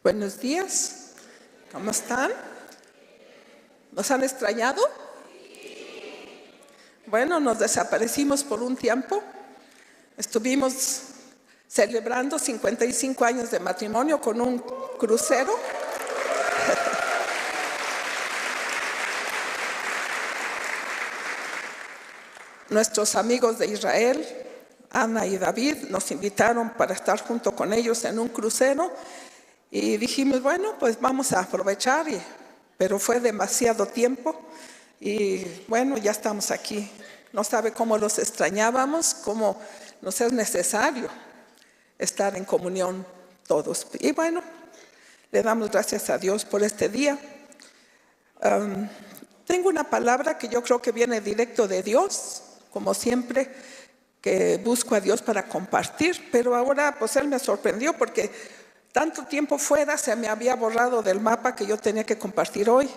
Buenos días, ¿cómo están? ¿Nos han extrañado? Bueno, nos desaparecimos por un tiempo. Estuvimos celebrando 55 años de matrimonio con un crucero. Nuestros amigos de Israel, Ana y David, nos invitaron para estar junto con ellos en un crucero y dijimos, bueno, pues vamos a aprovechar, pero fue demasiado tiempo y bueno, ya estamos aquí. No sabe cómo los extrañábamos, cómo nos es necesario estar en comunión todos. Y bueno, le damos gracias a Dios por este día. Tengo una palabra que yo creo que viene directo de Dios, como siempre que busco a Dios para compartir, pero ahora pues Él me sorprendió porque tanto tiempo fuera se me había borrado del mapa que yo tenía que compartir hoy.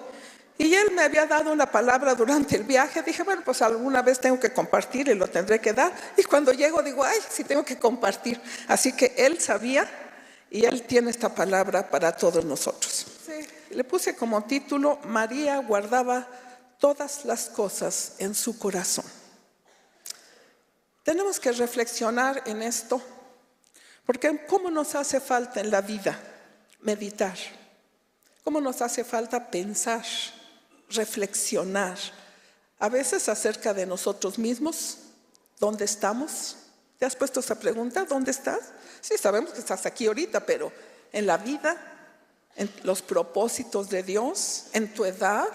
Y Él me había dado una palabra durante el viaje. Dije, bueno, pues alguna vez tengo que compartir y lo tendré que dar. Y cuando llego digo, ay, sí tengo que compartir. Así que Él sabía y Él tiene esta palabra para todos nosotros. Sí, le puse como título, María guardaba todas las cosas en su corazón. Tenemos que reflexionar en esto, porque ¿cómo nos hace falta en la vida meditar? ¿Cómo nos hace falta pensar, reflexionar? A veces acerca de nosotros mismos, ¿dónde estamos? ¿Te has puesto esa pregunta? ¿Dónde estás? Sí, sabemos que estás aquí ahorita, pero en la vida, en los propósitos de Dios, en tu edad,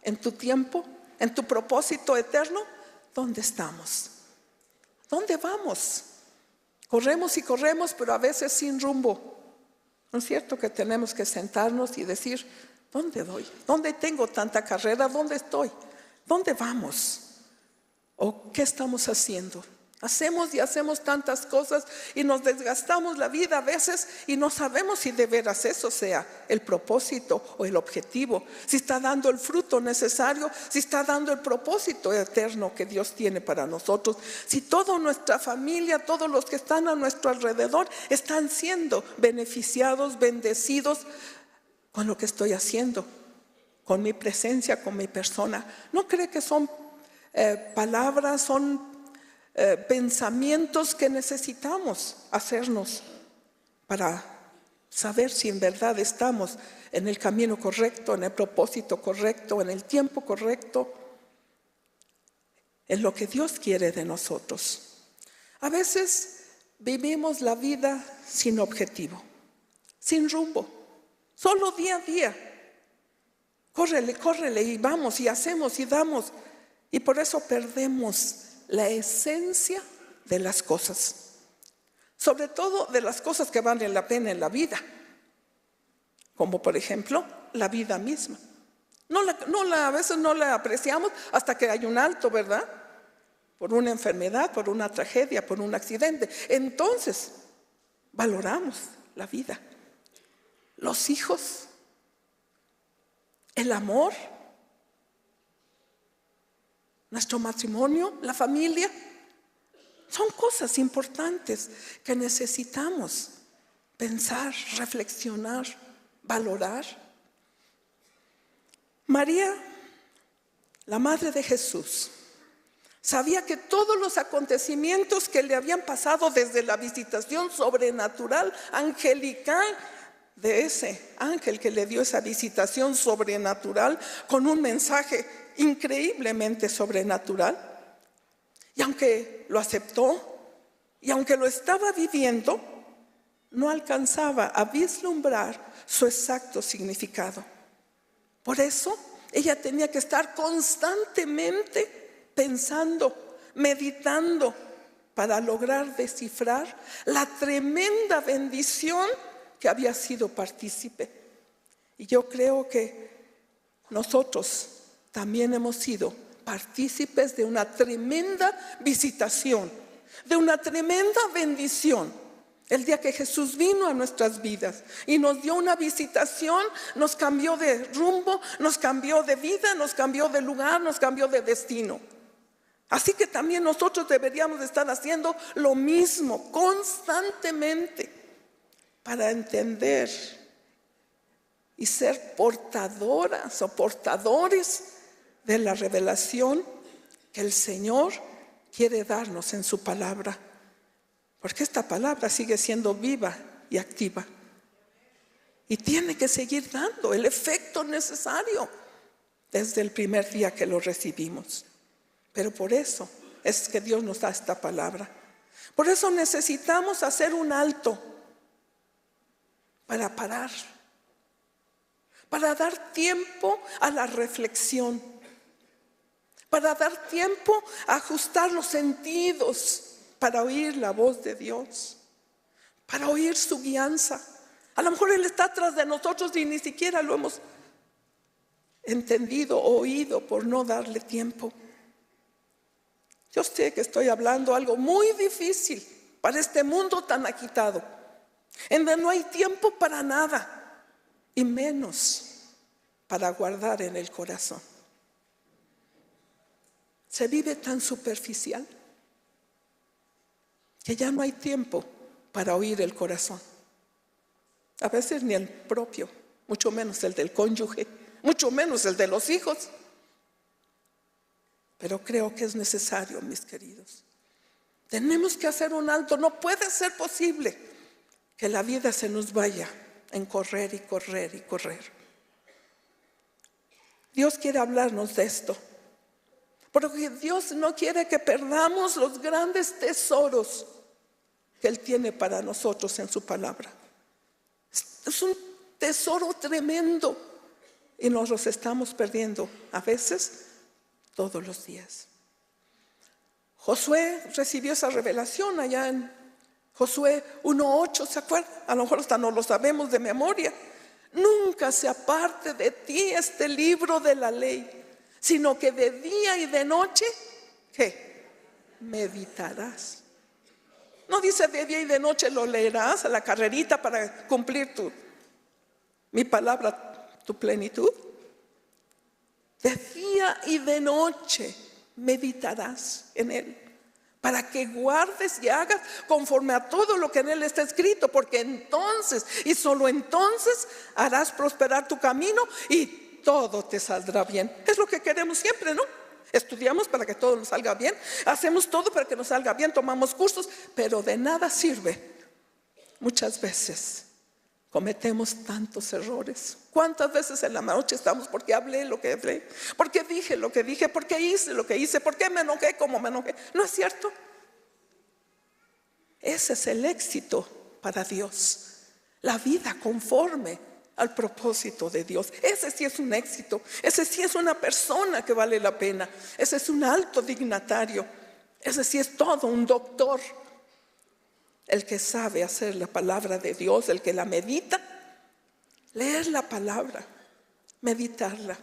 en tu tiempo, en tu propósito eterno, ¿dónde estamos? ¿Dónde vamos? Corremos y corremos, pero a veces sin rumbo. ¿No es cierto que tenemos que sentarnos y decir, ¿dónde voy? ¿Dónde tengo tanta carrera? ¿Dónde estoy? ¿Dónde vamos? ¿O qué estamos haciendo? Hacemos y hacemos tantas cosas y nos desgastamos la vida a veces y no sabemos si de veras eso sea el propósito o el objetivo, si está dando el fruto necesario, si está dando el propósito eterno que Dios tiene para nosotros, si toda nuestra familia, todos los que están a nuestro alrededor están siendo beneficiados, bendecidos con lo que estoy haciendo, con mi presencia, con mi persona. ¿No cree que son palabras, son pensamientos que necesitamos hacernos para saber si en verdad estamos en el camino correcto, en el propósito correcto, en el tiempo correcto, en lo que Dios quiere de nosotros? A veces vivimos la vida sin objetivo, sin rumbo, solo día a día. Córrele y vamos y hacemos y damos, y por eso perdemos la esencia de las cosas, sobre todo de las cosas que valen la pena en la vida, como por ejemplo la vida misma. A veces no la apreciamos hasta que hay un alto, ¿verdad? Por una enfermedad, por una tragedia, por un accidente. Entonces valoramos la vida, los hijos, el amor, nuestro matrimonio, la familia. Son cosas importantes que necesitamos pensar, reflexionar, valorar. María, la madre de Jesús, sabía que todos los acontecimientos que le habían pasado desde la visitación sobrenatural, angelical, de ese ángel que le dio esa visitación sobrenatural con un mensaje increíblemente sobrenatural, y aunque lo aceptó y aunque lo estaba viviendo, no alcanzaba a vislumbrar su exacto significado. Por eso ella tenía que estar constantemente pensando, meditando, para lograr descifrar la tremenda bendición que había sido partícipe. Y yo creo que nosotros también hemos sido partícipes de una tremenda visitación, de una tremenda bendición. El día que Jesús vino a nuestras vidas y nos dio una visitación, nos cambió de rumbo, nos cambió de vida, nos cambió de lugar, nos cambió de destino. Así que también nosotros deberíamos estar haciendo lo mismo constantemente para entender y ser portadoras o portadores de la revelación que el Señor quiere darnos en su palabra. Porque esta palabra sigue siendo viva y activa. Y tiene que seguir dando el efecto necesario desde el primer día que lo recibimos. Pero por eso es que Dios nos da esta palabra. Por eso necesitamos hacer un alto para parar, para dar tiempo a la reflexión, para dar tiempo a ajustar los sentidos, para oír la voz de Dios, para oír su guianza. A lo mejor Él está atrás de nosotros y ni siquiera lo hemos entendido, oído, por no darle tiempo. Yo sé que estoy hablando algo muy difícil para este mundo tan agitado, en donde no hay tiempo para nada, y menos para guardar en el corazón. Se vive tan superficial que ya no hay tiempo para oír el corazón. A veces ni el propio, mucho menos el del cónyuge, mucho menos el de los hijos. Pero creo que es necesario, mis queridos. Tenemos que hacer un alto. No puede ser posible que la vida se nos vaya en correr y correr y correr. Dios quiere hablarnos de esto, porque Dios no quiere que perdamos los grandes tesoros que Él tiene para nosotros en su palabra. Es un tesoro tremendo y nos los estamos perdiendo a veces todos los días. Josué recibió esa revelación allá en Josué 1:8, ¿se acuerdan? A lo mejor hasta no lo sabemos de memoria. Nunca se aparte de ti este libro de la ley, sino que de día y de noche, ¿qué? Meditarás. No dice de día y de noche lo leerás a la carrerita para cumplir mi palabra, tu plenitud. De día y de noche meditarás en Él, para que guardes y hagas conforme a todo lo que en Él está escrito, porque entonces y solo entonces harás prosperar tu camino y todo te saldrá bien. Es lo que queremos siempre, ¿no? Estudiamos para que todo nos salga bien, hacemos todo para que nos salga bien, tomamos cursos, pero de nada sirve. Muchas veces cometemos tantos errores. ¿Cuántas veces en la noche estamos porque hablé lo que hablé? Porque dije lo que dije, porque hice lo que hice, porque me enojé como me enojé. ¿No es cierto? Ese es el éxito para Dios. La vida conforme al propósito de Dios. Ese sí es un éxito. Ese sí es una persona que vale la pena. Ese es un alto dignatario. Ese sí es todo un doctor. El que sabe hacer la palabra de Dios, el que la medita, leer la palabra, meditarla.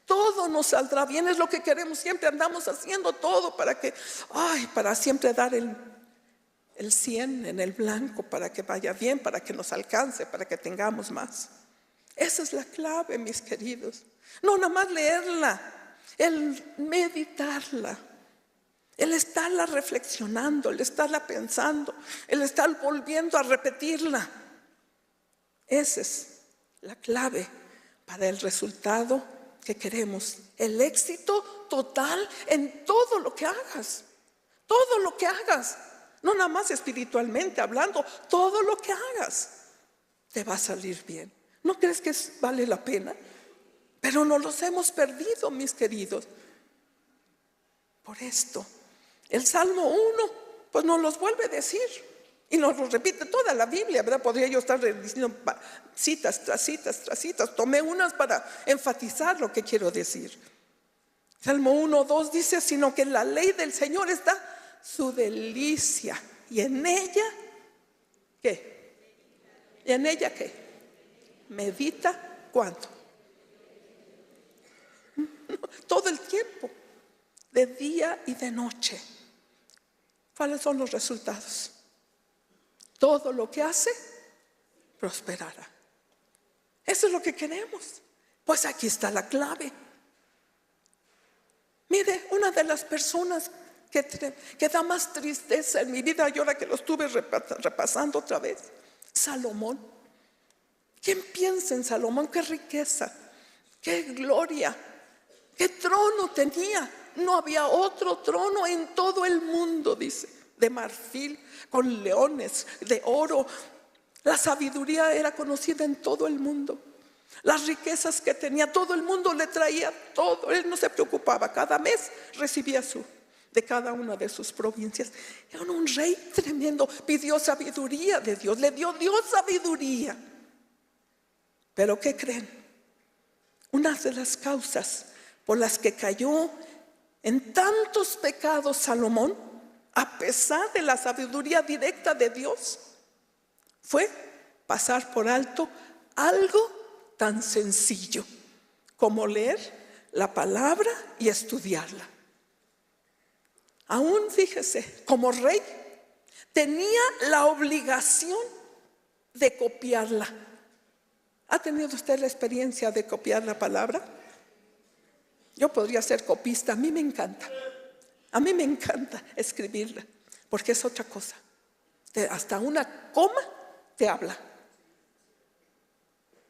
Todo nos saldrá bien, es lo que queremos. Siempre andamos haciendo todo para siempre dar el 100 en el blanco, para que vaya bien, para que nos alcance, para que tengamos más. Esa es la clave, mis queridos. No nada más leerla, el meditarla, el estarla reflexionando, el estarla pensando, el estar volviendo a repetirla. Esa es la clave para el resultado que queremos, el éxito total en todo lo que hagas. Todo lo que hagas, no nada más espiritualmente hablando, todo lo que hagas te va a salir bien. ¿No crees que vale la pena? Pero no los hemos perdido, mis queridos. Por esto, el Salmo 1, pues nos los vuelve a decir y nos lo repite toda la Biblia, ¿verdad? Podría yo estar diciendo citas tras citas tras citas. Tomé unas para enfatizar lo que quiero decir. Salmo 1:2 dice: sino que en la ley del Señor está su delicia, y en ella, ¿qué? ¿Y en ella qué? Medita, ¿cuánto? Todo el tiempo, de día y de noche. ¿Cuáles son los resultados? Todo lo que hace, prosperará. Eso es lo que queremos. Pues aquí está la clave. Mire, una de las personas que da más tristeza en mi vida, y ahora que lo estuve repasando otra vez, Salomón. ¿Quién piensa en Salomón? ¡Qué riqueza! ¡Qué gloria! ¡Qué trono tenía! No había otro trono en todo el mundo, dice, de marfil, con leones, de oro. La sabiduría era conocida en todo el mundo. Las riquezas que tenía, todo el mundo le traía todo. Él no se preocupaba, cada mes recibía de cada una de sus provincias. Era un rey tremendo, pidió sabiduría de Dios, le dio Dios sabiduría. Pero ¿qué creen? Una de las causas por las que cayó en tantos pecados Salomón, a pesar de la sabiduría directa de Dios, fue pasar por alto algo tan sencillo como leer la palabra y estudiarla. Aún, fíjese, como rey tenía la obligación de copiarla. ¿Ha tenido usted la experiencia de copiar la palabra? Yo podría ser copista, a mí me encanta. A mí me encanta escribirla, porque es otra cosa. Hasta una coma te habla.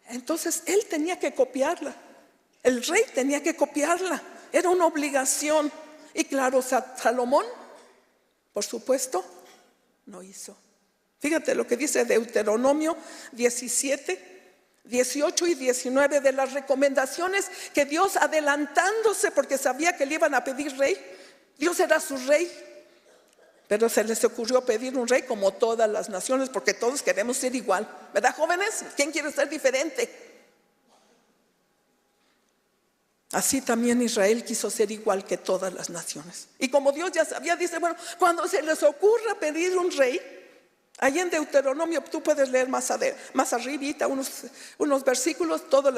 Entonces él tenía que copiarla. El rey tenía que copiarla. Era una obligación. Y claro, Salomón, por supuesto, no hizo. Fíjate lo que dice Deuteronomio 17, 18 y 19, de las recomendaciones que Dios, adelantándose porque sabía que le iban a pedir rey. Dios era su rey, pero se les ocurrió pedir un rey como todas las naciones, porque todos queremos ser igual, ¿verdad, jóvenes? ¿Quién quiere ser diferente? Así también Israel quiso ser igual que todas las naciones. Y como Dios ya sabía, dice, bueno, cuando se les ocurra pedir un rey, ahí en Deuteronomio tú puedes leer más arribita unos versículos, todo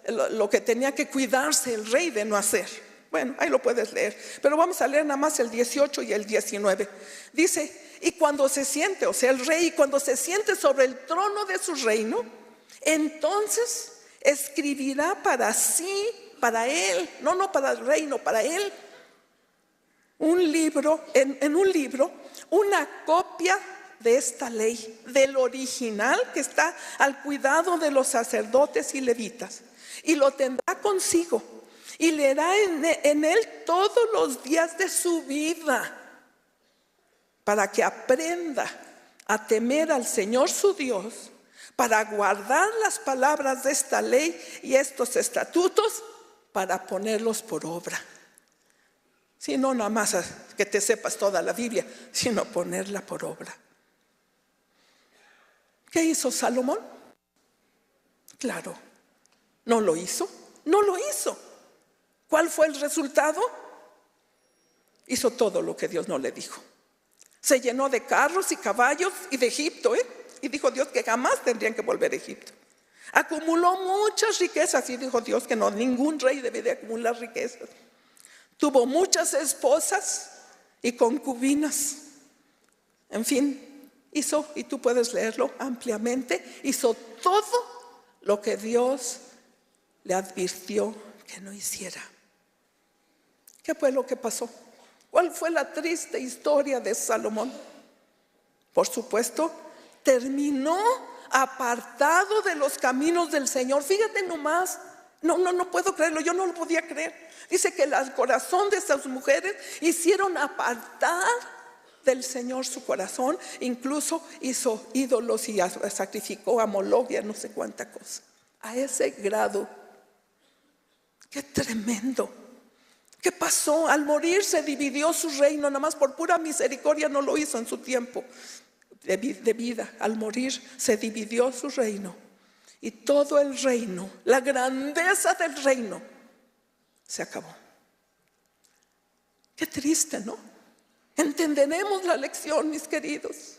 lo que tenía que cuidarse el rey de no hacer. Bueno, ahí lo puedes leer, pero vamos a leer nada más el 18 y el 19. Dice, y cuando se siente, o sea el rey, cuando se siente sobre el trono de su reino, entonces escribirá para sí, para él, no para el reino, para él, un libro, en un libro, una copia de esta ley, del original que está al cuidado de los sacerdotes y levitas, y lo tendrá consigo y leerá en él todos los días de su vida, para que aprenda a temer al Señor su Dios, para guardar las palabras de esta ley y estos estatutos, para ponerlos por obra. Si no nada más que te sepas toda la Biblia, sino ponerla por obra. ¿Qué hizo Salomón? Claro, no lo hizo. ¿Cuál fue el resultado? Hizo todo lo que Dios no le dijo. Se llenó de carros y caballos y de Egipto, y dijo Dios que jamás tendrían que volver a Egipto. Acumuló muchas riquezas y dijo Dios que no, ningún rey debe de acumular riquezas. Tuvo muchas esposas y concubinas. En fin, hizo, y tú puedes leerlo ampliamente, hizo todo lo que Dios le advirtió que no hiciera. ¿Qué fue lo que pasó? ¿Cuál fue la triste historia de Salomón? Por supuesto, terminó apartado de los caminos del Señor. Fíjate nomás, no puedo creerlo, yo no lo podía creer. Dice que el corazón de esas mujeres hicieron apartar del Señor su corazón, incluso hizo ídolos y sacrificó a Moloch y a no sé cuánta cosa. A ese grado. ¡Qué tremendo! ¿Qué pasó? Al morir se dividió su reino, nada más por pura misericordia no lo hizo en su tiempo de vida. Al morir se dividió su reino, y todo el reino, la grandeza del reino, se acabó. Qué triste, ¿no? Entenderemos la lección, mis queridos.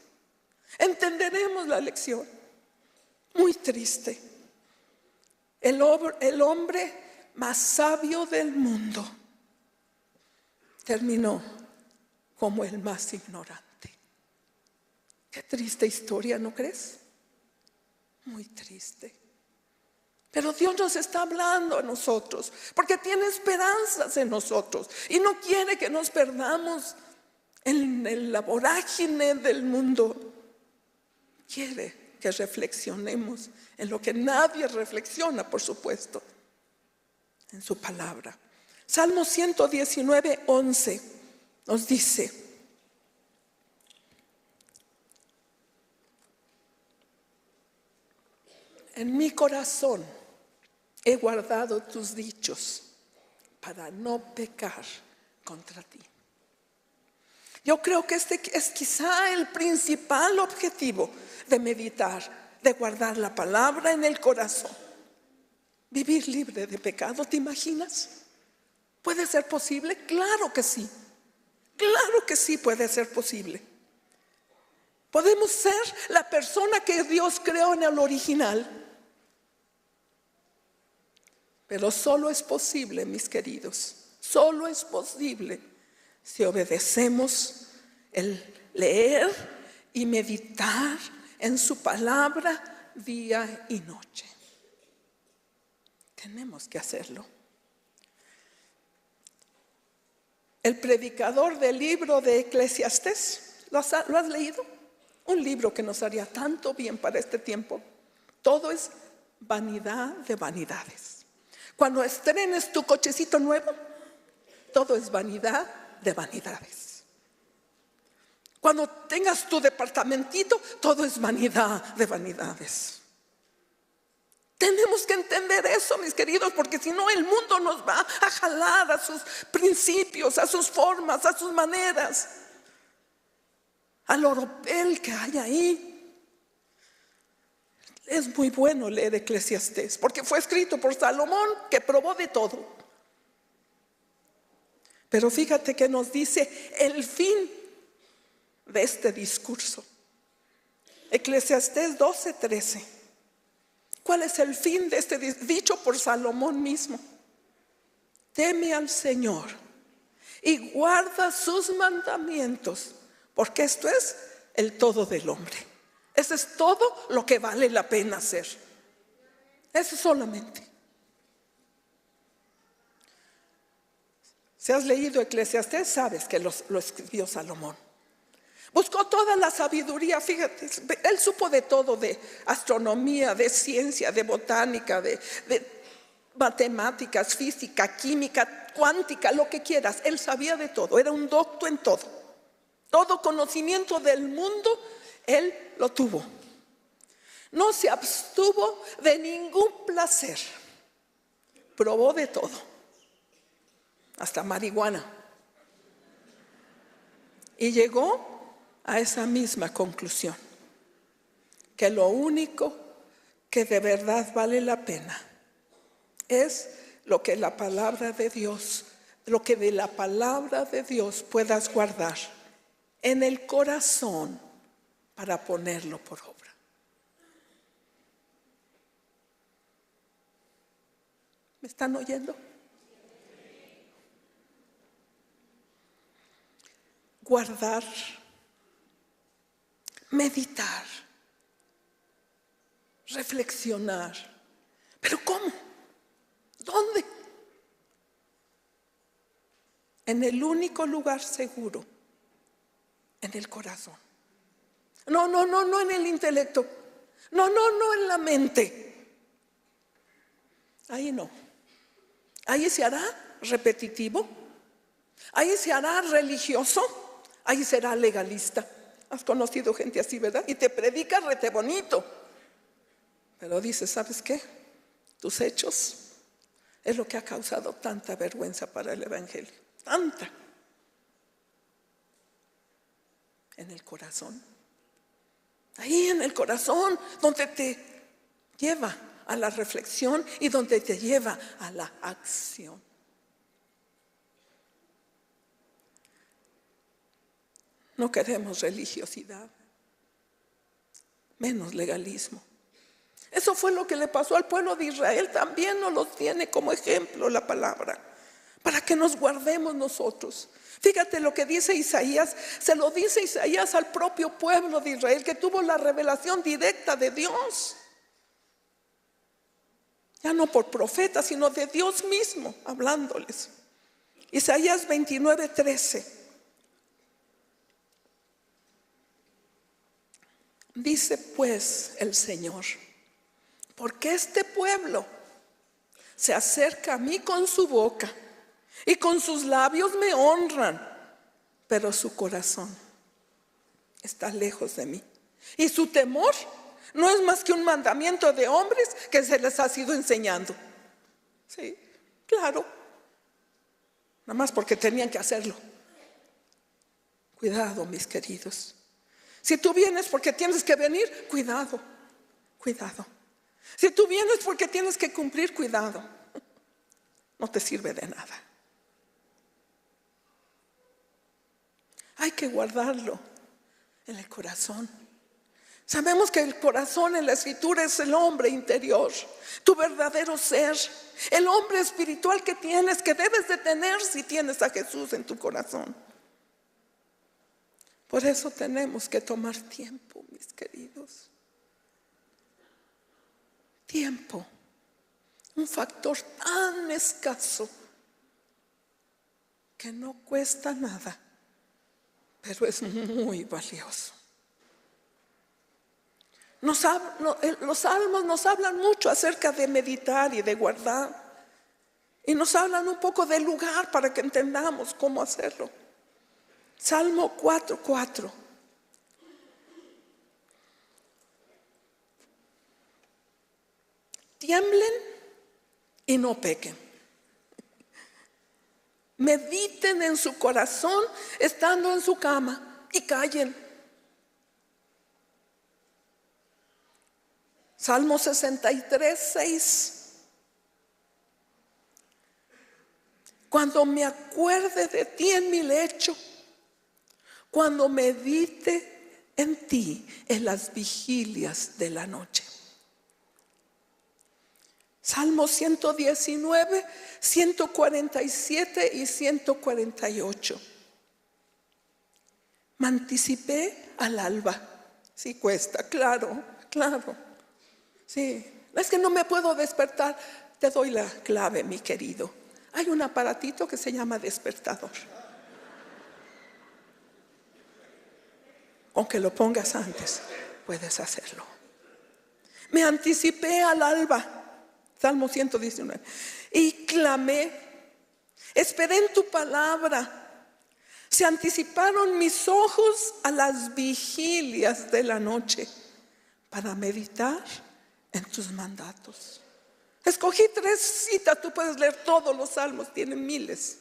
Entenderemos la lección. Muy triste. El hombre más sabio del mundo terminó como el más ignorante. Qué triste historia, ¿no crees? Muy triste. Pero Dios nos está hablando a nosotros, porque tiene esperanzas en nosotros y no quiere que nos perdamos en la vorágine del mundo. Quiere que reflexionemos en lo que nadie reflexiona, por supuesto, en su palabra. Salmo 119, 11 nos dice: en mi corazón he guardado tus dichos para no pecar contra ti. Yo creo que este es quizá el principal objetivo de meditar, de guardar la palabra en el corazón. Vivir libre de pecado, ¿te imaginas? ¿Puede ser posible? Claro que sí. Claro que sí puede ser posible. Podemos ser la persona que Dios creó en el original. Pero solo es posible, mis queridos, solo es posible si obedecemos el leer y meditar en su palabra día y noche. Tenemos que hacerlo. El predicador del libro de Eclesiastés, ¿lo has leído? Un libro que nos haría tanto bien para este tiempo. Todo es vanidad de vanidades. Cuando estrenes tu cochecito nuevo, todo es vanidad de vanidades. Cuando tengas tu departamentito, todo es vanidad de vanidades. Tenemos que entender eso, mis queridos, porque si no el mundo nos va a jalar a sus principios, a sus formas, a sus maneras, al oropel que hay ahí. Es muy bueno leer Eclesiastés, porque fue escrito por Salomón, que probó de todo. Pero fíjate que nos dice el fin de este discurso. Eclesiastés 12:13. ¿Cuál es el fin de este dicho por Salomón mismo? Teme al Señor y guarda sus mandamientos, porque esto es el todo del hombre. Eso es todo lo que vale la pena hacer. Eso solamente. Si has leído Eclesiastés, sabes que lo escribió Salomón. Buscó toda la sabiduría, fíjate, él supo de todo, de astronomía, de ciencia, de botánica, de matemáticas, física, química, cuántica, lo que quieras. Él sabía de todo, era un docto en todo. Todo conocimiento del mundo, él lo tuvo. No se abstuvo de ningún placer. Probó de todo, hasta marihuana. Y llegó a esa misma conclusión, que lo único que de verdad vale la pena es lo que la palabra de Dios, lo que de la palabra de Dios puedas guardar en el corazón para ponerlo por obra. ¿Me están oyendo? Guardar, meditar, reflexionar. ¿Pero cómo? ¿Dónde? En el único lugar seguro, en el corazón. No en el intelecto. No en la mente. Ahí no. Ahí se hará repetitivo. Ahí se hará religioso. Ahí será legalista. Has conocido gente así, ¿verdad? Y te predica rete bonito. Pero dice, ¿sabes qué? Tus hechos es lo que ha causado tanta vergüenza para el evangelio. Tanta. En el corazón. Ahí en el corazón, donde te lleva a la reflexión y donde te lleva a la acción. No queremos religiosidad, menos legalismo. Eso fue lo que le pasó al pueblo de Israel. También nos lo tiene como ejemplo la palabra, para que nos guardemos nosotros. Fíjate lo que dice Isaías. Se lo dice Isaías al propio pueblo de Israel, que tuvo la revelación directa de Dios. Ya no por profeta, sino de Dios mismo hablándoles. Isaías 29:13. Dice pues el Señor: porque este pueblo se acerca a mí con su boca y con sus labios me honran, pero su corazón está lejos de mí, y su temor no es más que un mandamiento de hombres que se les ha sido enseñando. Sí, claro, nada más porque tenían que hacerlo. Cuidado, mis queridos. Si tú vienes porque tienes que venir, cuidado, cuidado. Si tú vienes porque tienes que cumplir, cuidado. No te sirve de nada. Hay que guardarlo en el corazón. Sabemos que el corazón en la Escritura es el hombre interior, tu verdadero ser, el hombre espiritual que tienes, que debes de tener si tienes a Jesús en tu corazón. Por eso tenemos que tomar tiempo, mis queridos. Tiempo, un factor tan escaso que no cuesta nada, pero es muy valioso. Los salmos nos hablan mucho acerca de meditar y de guardar, y nos hablan un poco del lugar para que entendamos cómo hacerlo. Salmo 4:4. Tiemblen y no pequen. Mediten en su corazón estando en su cama y callen. Salmo 63:6. Cuando me acuerde de ti en mi lecho, cuando medite en ti en las vigilias de la noche. Salmo 119, 147 y 148. Me anticipé al alba. Sí cuesta, claro, claro. Sí, es que no me puedo despertar. Te doy la clave, mi querido. Hay un aparatito que se llama despertador. Aunque lo pongas antes, puedes hacerlo. Me anticipé al alba. Salmo 119. Y clamé, esperé en tu palabra. Se anticiparon mis ojos a las vigilias de la noche para meditar en tus mandatos. Escogí 3 citas, tú puedes leer todos los salmos, tienen miles.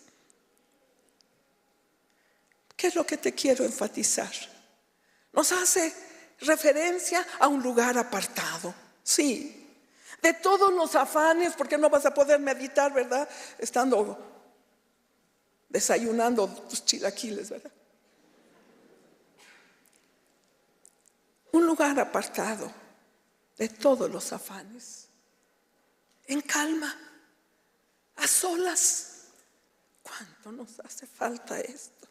¿Qué es lo que te quiero enfatizar? Nos hace referencia a un lugar apartado, sí. De todos los afanes, porque no vas a poder meditar, ¿verdad? Estando desayunando tus chilaquiles, ¿verdad? Un lugar apartado de todos los afanes, en calma, a solas. ¿Cuánto nos hace falta esto?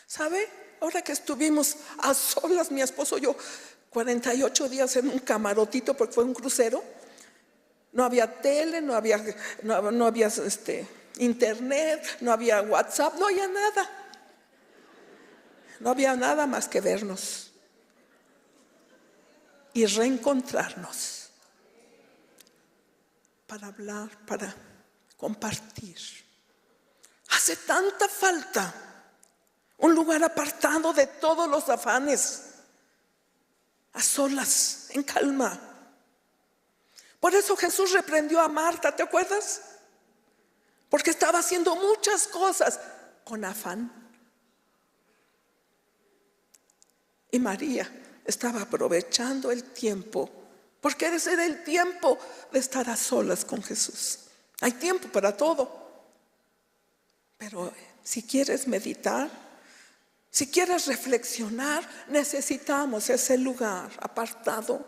¿Sabe? Ahora que estuvimos a solas, mi esposo y yo, 48 días en un camarotito, porque fue un crucero. No había tele, no había internet, no había WhatsApp, no había nada. No había nada más que vernos y reencontrarnos para hablar, para compartir. Hace tanta falta un lugar apartado de todos los afanes, a solas, en calma. Por eso Jesús reprendió a Marta, ¿te acuerdas? Porque estaba haciendo muchas cosas con afán. Y María estaba aprovechando el tiempo, porque ese era el tiempo de estar a solas con Jesús. Hay tiempo para todo. Pero si quieres meditar, si quieres reflexionar, necesitamos ese lugar apartado.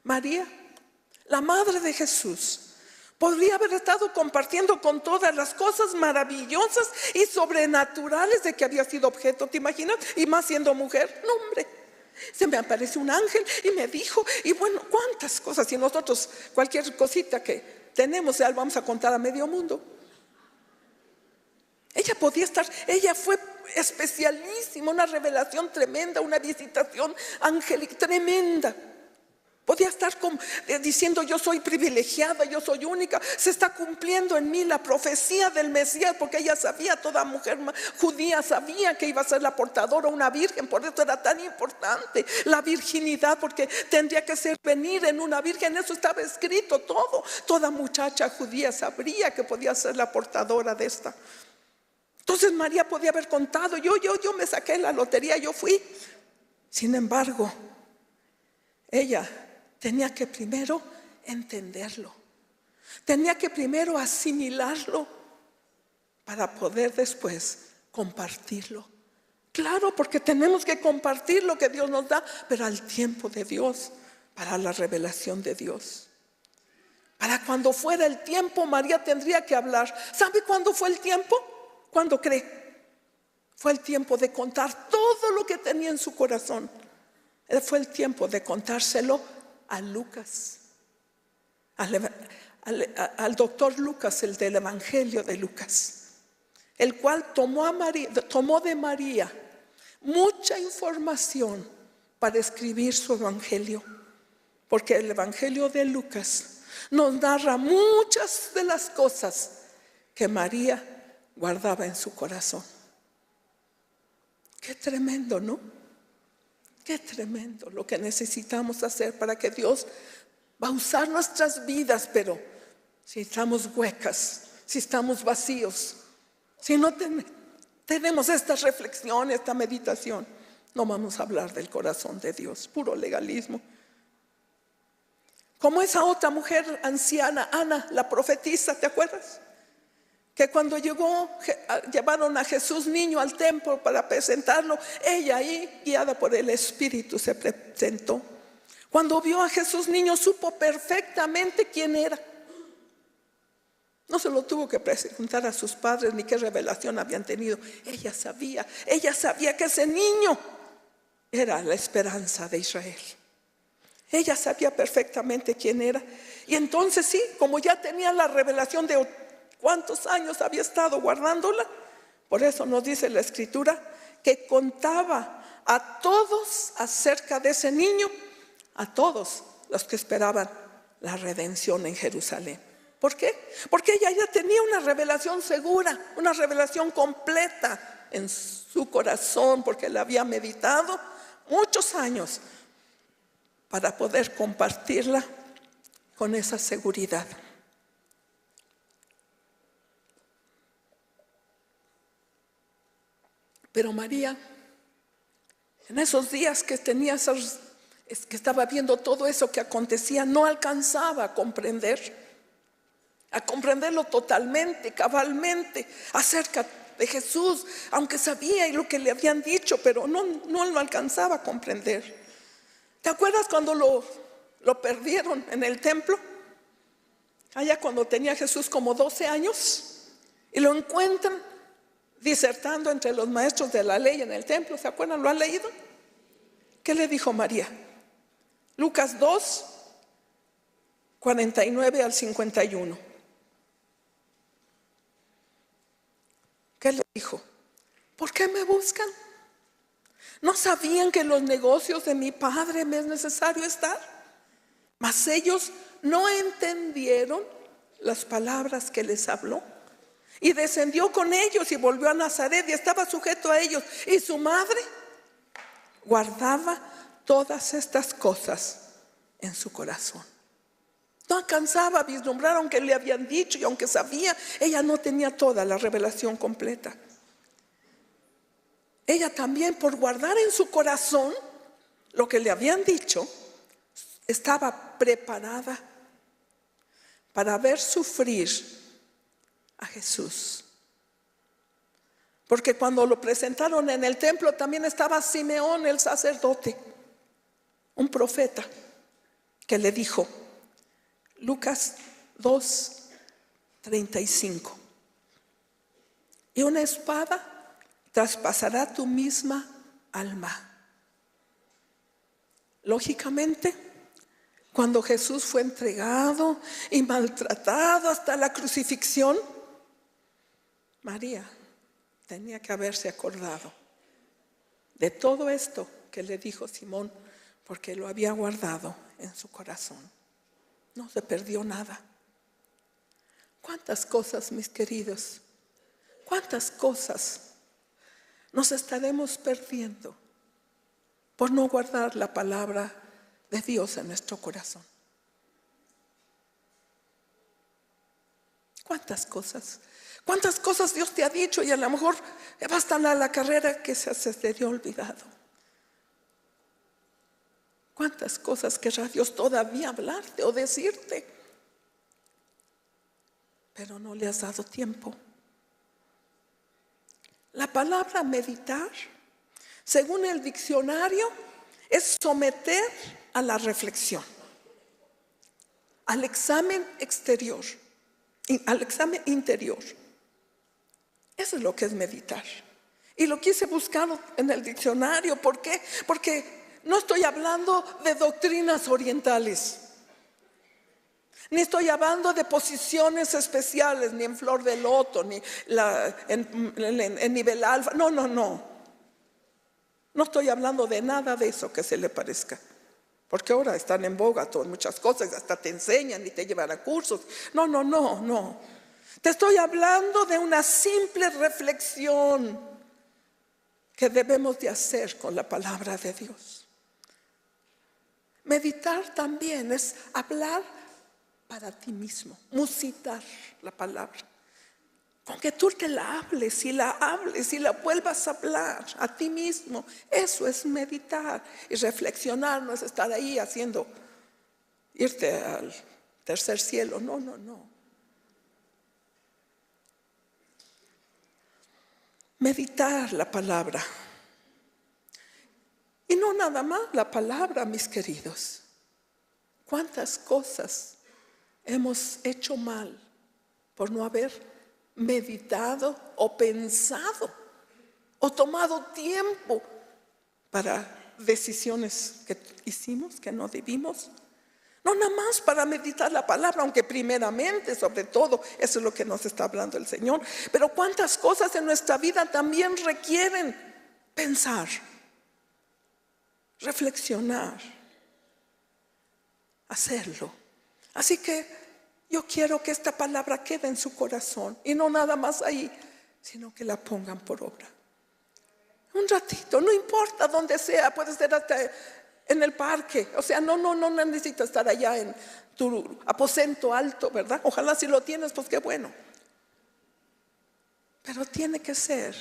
María, la madre de Jesús, podría haber estado compartiendo con todas las cosas maravillosas y sobrenaturales de que había sido objeto, ¿te imaginas? Y más siendo mujer. No, hombre, se me apareció un ángel y me dijo, y bueno, cuántas cosas. Y nosotros cualquier cosita que tenemos, ya vamos a contar a medio mundo. Ella podía estar, ella fue especialísima, una revelación tremenda, una visitación angélica tremenda. Podía estar diciendo: yo soy privilegiada, yo soy única, se está cumpliendo en mí la profecía del Mesías, porque ella sabía, toda mujer judía sabía que iba a ser la portadora, una virgen. Por eso era tan importante la virginidad, porque tendría que ser venir en una virgen. Eso estaba escrito todo. Toda muchacha judía sabría que podía ser la portadora de esta. Entonces María podía haber contado: yo me saqué la lotería, yo fui. Sin embargo, ella tenía que primero entenderlo, tenía que primero asimilarlo para poder después compartirlo. Claro, porque tenemos que compartir lo que Dios nos da, pero al tiempo de Dios, para la revelación de Dios. Para cuando fuera el tiempo, María tendría que hablar. ¿Sabe cuándo fue el tiempo? ¿Cuándo cree? Fue el tiempo de contar todo lo que tenía en su corazón. Fue el tiempo de contárselo a Lucas, al doctor Lucas, el del Evangelio de Lucas, el cual tomó de María mucha información para escribir su Evangelio, porque el Evangelio de Lucas nos narra muchas de las cosas que María guardaba en su corazón. Qué tremendo, ¿no? Qué tremendo lo que necesitamos hacer para que Dios va a usar nuestras vidas. Pero si estamos huecas, si estamos vacíos, si no tenemos esta reflexión, esta meditación, no vamos a hablar del corazón de Dios. Puro legalismo. Como esa otra mujer anciana, Ana, la profetisa, ¿te acuerdas? Que cuando llevaron a Jesús niño al templo para presentarlo, ella ahí, guiada por el Espíritu, se presentó. Cuando vio a Jesús niño, supo perfectamente quién era. No se lo tuvo que presentar a sus padres ni qué revelación habían tenido. Ella sabía que ese niño era la esperanza de Israel. Ella sabía perfectamente quién era. Y entonces sí, como ya tenía la revelación de ¿cuántos años había estado guardándola? Por eso nos dice la Escritura que contaba a todos acerca de ese niño, a todos los que esperaban la redención en Jerusalén. ¿Por qué? Porque ella ya tenía una revelación segura, una revelación completa en su corazón, porque la había meditado muchos años para poder compartirla con esa seguridad. Pero María, en esos días que tenía que estaba viendo todo eso que acontecía, no alcanzaba a comprenderlo totalmente, cabalmente, acerca de Jesús, aunque sabía lo que le habían dicho, pero no lo alcanzaba a comprender. ¿Te acuerdas cuando lo perdieron en el templo? Allá cuando tenía Jesús como 12 años, y lo encuentran disertando entre los maestros de la ley en el templo. ¿Se acuerdan? ¿Lo han leído? ¿Qué le dijo María? Lucas 2, 49 al 51. ¿Qué le dijo? ¿Por qué me buscan? ¿No sabían que en los negocios de mi Padre me es necesario estar? Mas ellos no entendieron las palabras que les habló. Y descendió con ellos y volvió a Nazaret y estaba sujeto a ellos. Y su madre guardaba todas estas cosas en su corazón. No alcanzaba a vislumbrar, aunque le habían dicho y aunque sabía, ella no tenía toda la revelación completa. Ella también, por guardar en su corazón lo que le habían dicho, estaba preparada para ver sufrir a Jesús. Porque cuando lo presentaron en el templo también estaba Simeón, el sacerdote, un profeta, que le dijo, Lucas 2, 35, y una espada traspasará tu misma alma. Lógicamente, cuando Jesús fue entregado y maltratado hasta la crucifixión, María tenía que haberse acordado de todo esto que le dijo Simón, porque lo había guardado en su corazón. No se perdió nada. ¿Cuántas cosas, mis queridos? ¿Cuántas cosas nos estaremos perdiendo por no guardar la palabra de Dios en nuestro corazón? ¿Cuántas cosas? ¿Cuántas cosas Dios te ha dicho y a lo mejor vas tan a la carrera que se te dio olvidado? ¿Cuántas cosas querrá Dios todavía hablarte o decirte? Pero no le has dado tiempo. La palabra meditar, según el diccionario, es someter a la reflexión, al examen exterior, al examen interior. Eso es lo que es meditar. Y lo quise buscar en el diccionario. ¿Por qué? Porque no estoy hablando de doctrinas orientales, ni estoy hablando de posiciones especiales, ni en flor de loto, ni en nivel alfa. No. No estoy hablando de nada de eso que se le parezca. Porque ahora están en boga todas muchas cosas, hasta te enseñan y te llevan a cursos. No. Te estoy hablando de una simple reflexión que debemos de hacer con la palabra de Dios. Meditar también es hablar para ti mismo, musitar la palabra. Con que tú te la hables y la vuelvas a hablar a ti mismo. Eso es meditar. Y reflexionar no es estar ahí irte al tercer cielo. No. Meditar la palabra. Y no nada más la palabra, mis queridos. ¿Cuántas cosas hemos hecho mal por no haber meditado o pensado o tomado tiempo para decisiones que hicimos que no debimos? No nada más para meditar la palabra, aunque primeramente, sobre todo, eso es lo que nos está hablando el Señor. Pero cuántas cosas en nuestra vida también requieren pensar, reflexionar, hacerlo. Así que yo quiero que esta palabra quede en su corazón y no nada más ahí, sino que la pongan por obra. Un ratito, no importa dónde sea, puede ser hasta en el parque. O sea, no necesitas estar allá en tu aposento alto, ¿verdad? Ojalá si lo tienes, pues qué bueno. Pero tiene que ser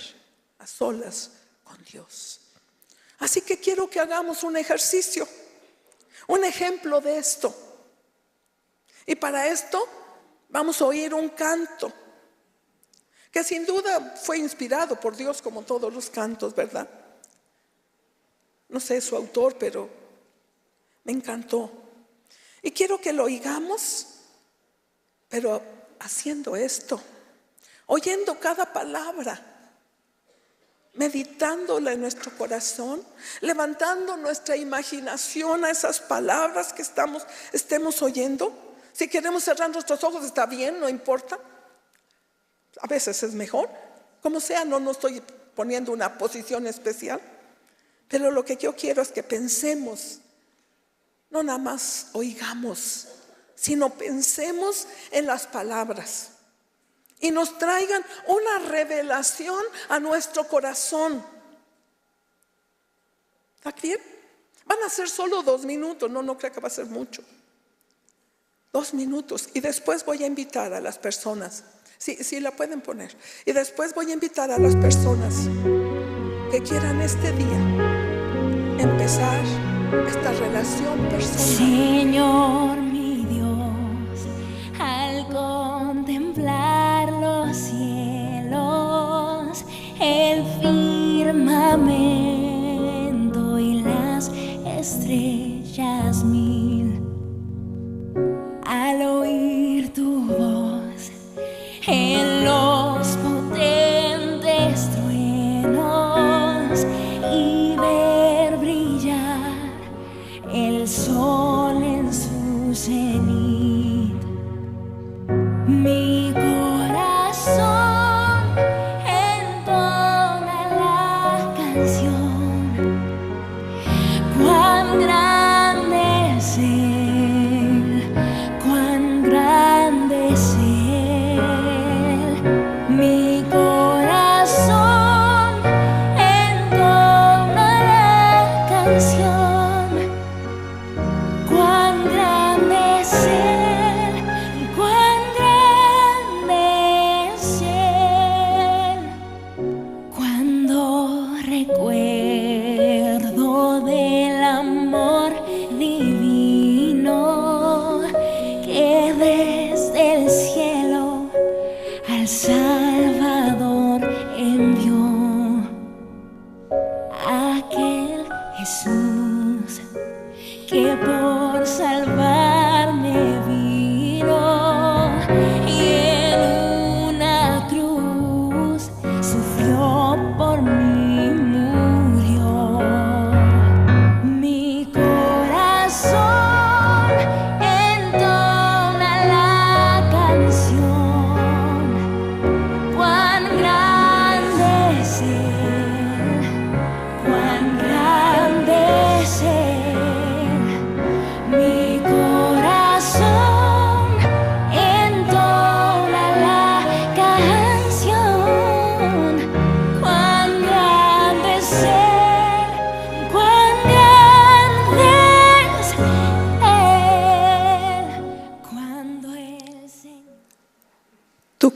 a solas con Dios. Así que quiero que hagamos un ejercicio, un ejemplo de esto. Y para esto vamos a oír un canto que sin duda fue inspirado por Dios como todos los cantos, ¿verdad? No sé su autor, pero me encantó. Y quiero que lo oigamos, pero haciendo esto, oyendo cada palabra, meditándola en nuestro corazón, levantando nuestra imaginación a esas palabras que estemos oyendo. Si queremos cerrar nuestros ojos está bien, no importa. A veces es mejor. Como sea, no estoy poniendo una posición especial. Pero lo que yo quiero es que pensemos, no nada más oigamos, sino pensemos en las palabras. Y nos traigan una revelación a nuestro corazón. ¿Está bien? Van a ser solo 2 minutos, no creo que va a ser mucho. 2 minutos. Y después voy a invitar a las personas, sí la pueden poner. Y después voy a invitar a las personas que quieran este día empezar esta relación personal. Señor mi Dios, al contemplar los cielos, el firmamento y las estrellas mil, al oír tu voz en los potentes truenos y ver brillar el sol en su cenit, mi corazón entonces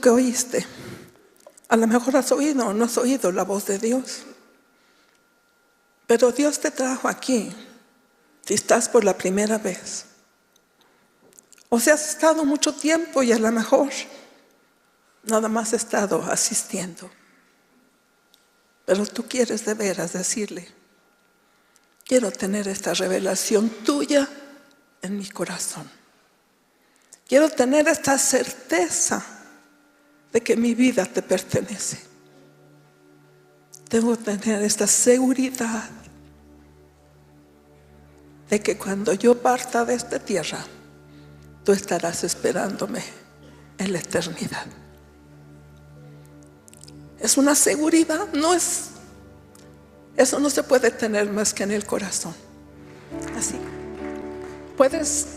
que oíste. A lo mejor has oído o no has oído la voz de Dios. Pero Dios te trajo aquí, si estás por la primera vez. O si has estado mucho tiempo y a lo mejor nada más has estado asistiendo. Pero tú quieres de veras decirle: quiero tener esta revelación tuya en mi corazón. Quiero tener esta certeza de que mi vida te pertenece. Tengo que tener esta seguridad de que cuando yo parta de esta tierra, tú estarás esperándome en la eternidad. Es una seguridad, eso no se puede tener más que en el corazón. Así, puedes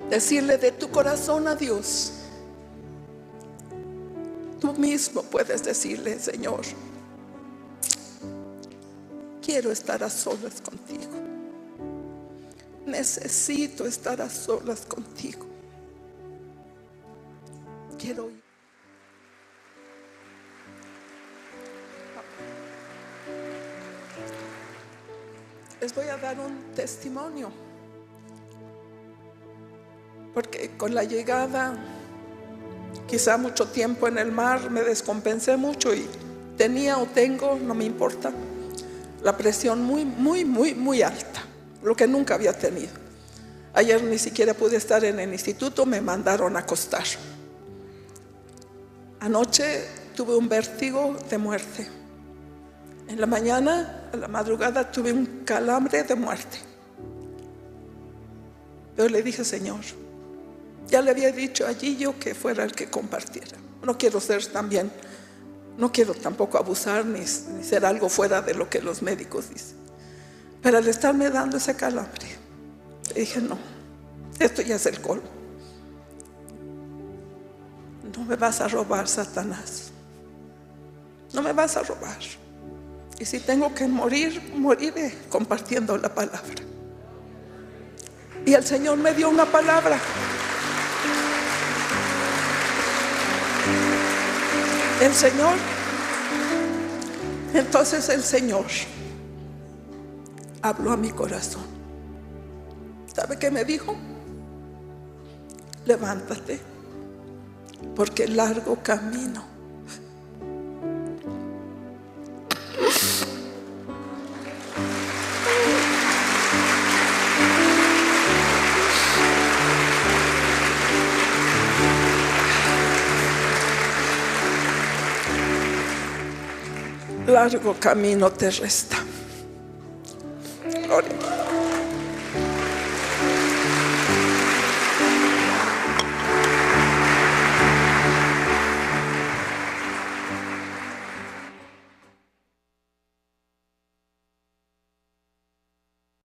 decirle de tu corazón a Dios. Tú mismo puedes decirle: Señor, quiero estar a solas contigo. Necesito estar a solas contigo. Quiero ir. Les voy a dar un testimonio, porque con la llegada, quizá mucho tiempo en el mar, me descompensé mucho y tenía o tengo, no me importa, la presión muy alta, lo que nunca había tenido. Ayer ni siquiera pude estar en el instituto, me mandaron a acostar. Anoche tuve un vértigo de muerte. En la mañana, a la madrugada, tuve un calambre de muerte. Pero le dije: Señor, ya le había dicho allí yo que fuera el que compartiera. No quiero ser también, no quiero tampoco abusar ni ser algo fuera de lo que los médicos dicen. Pero al estarme dando ese calambre, le dije: no, esto ya es el colmo. No me vas a robar, Satanás. No me vas a robar. Y si tengo que morir, moriré compartiendo la palabra. Y el Señor me dio una palabra. Entonces el Señor habló a mi corazón. ¿Sabe qué me dijo? Levántate, porque el largo camino te resta. Gloria.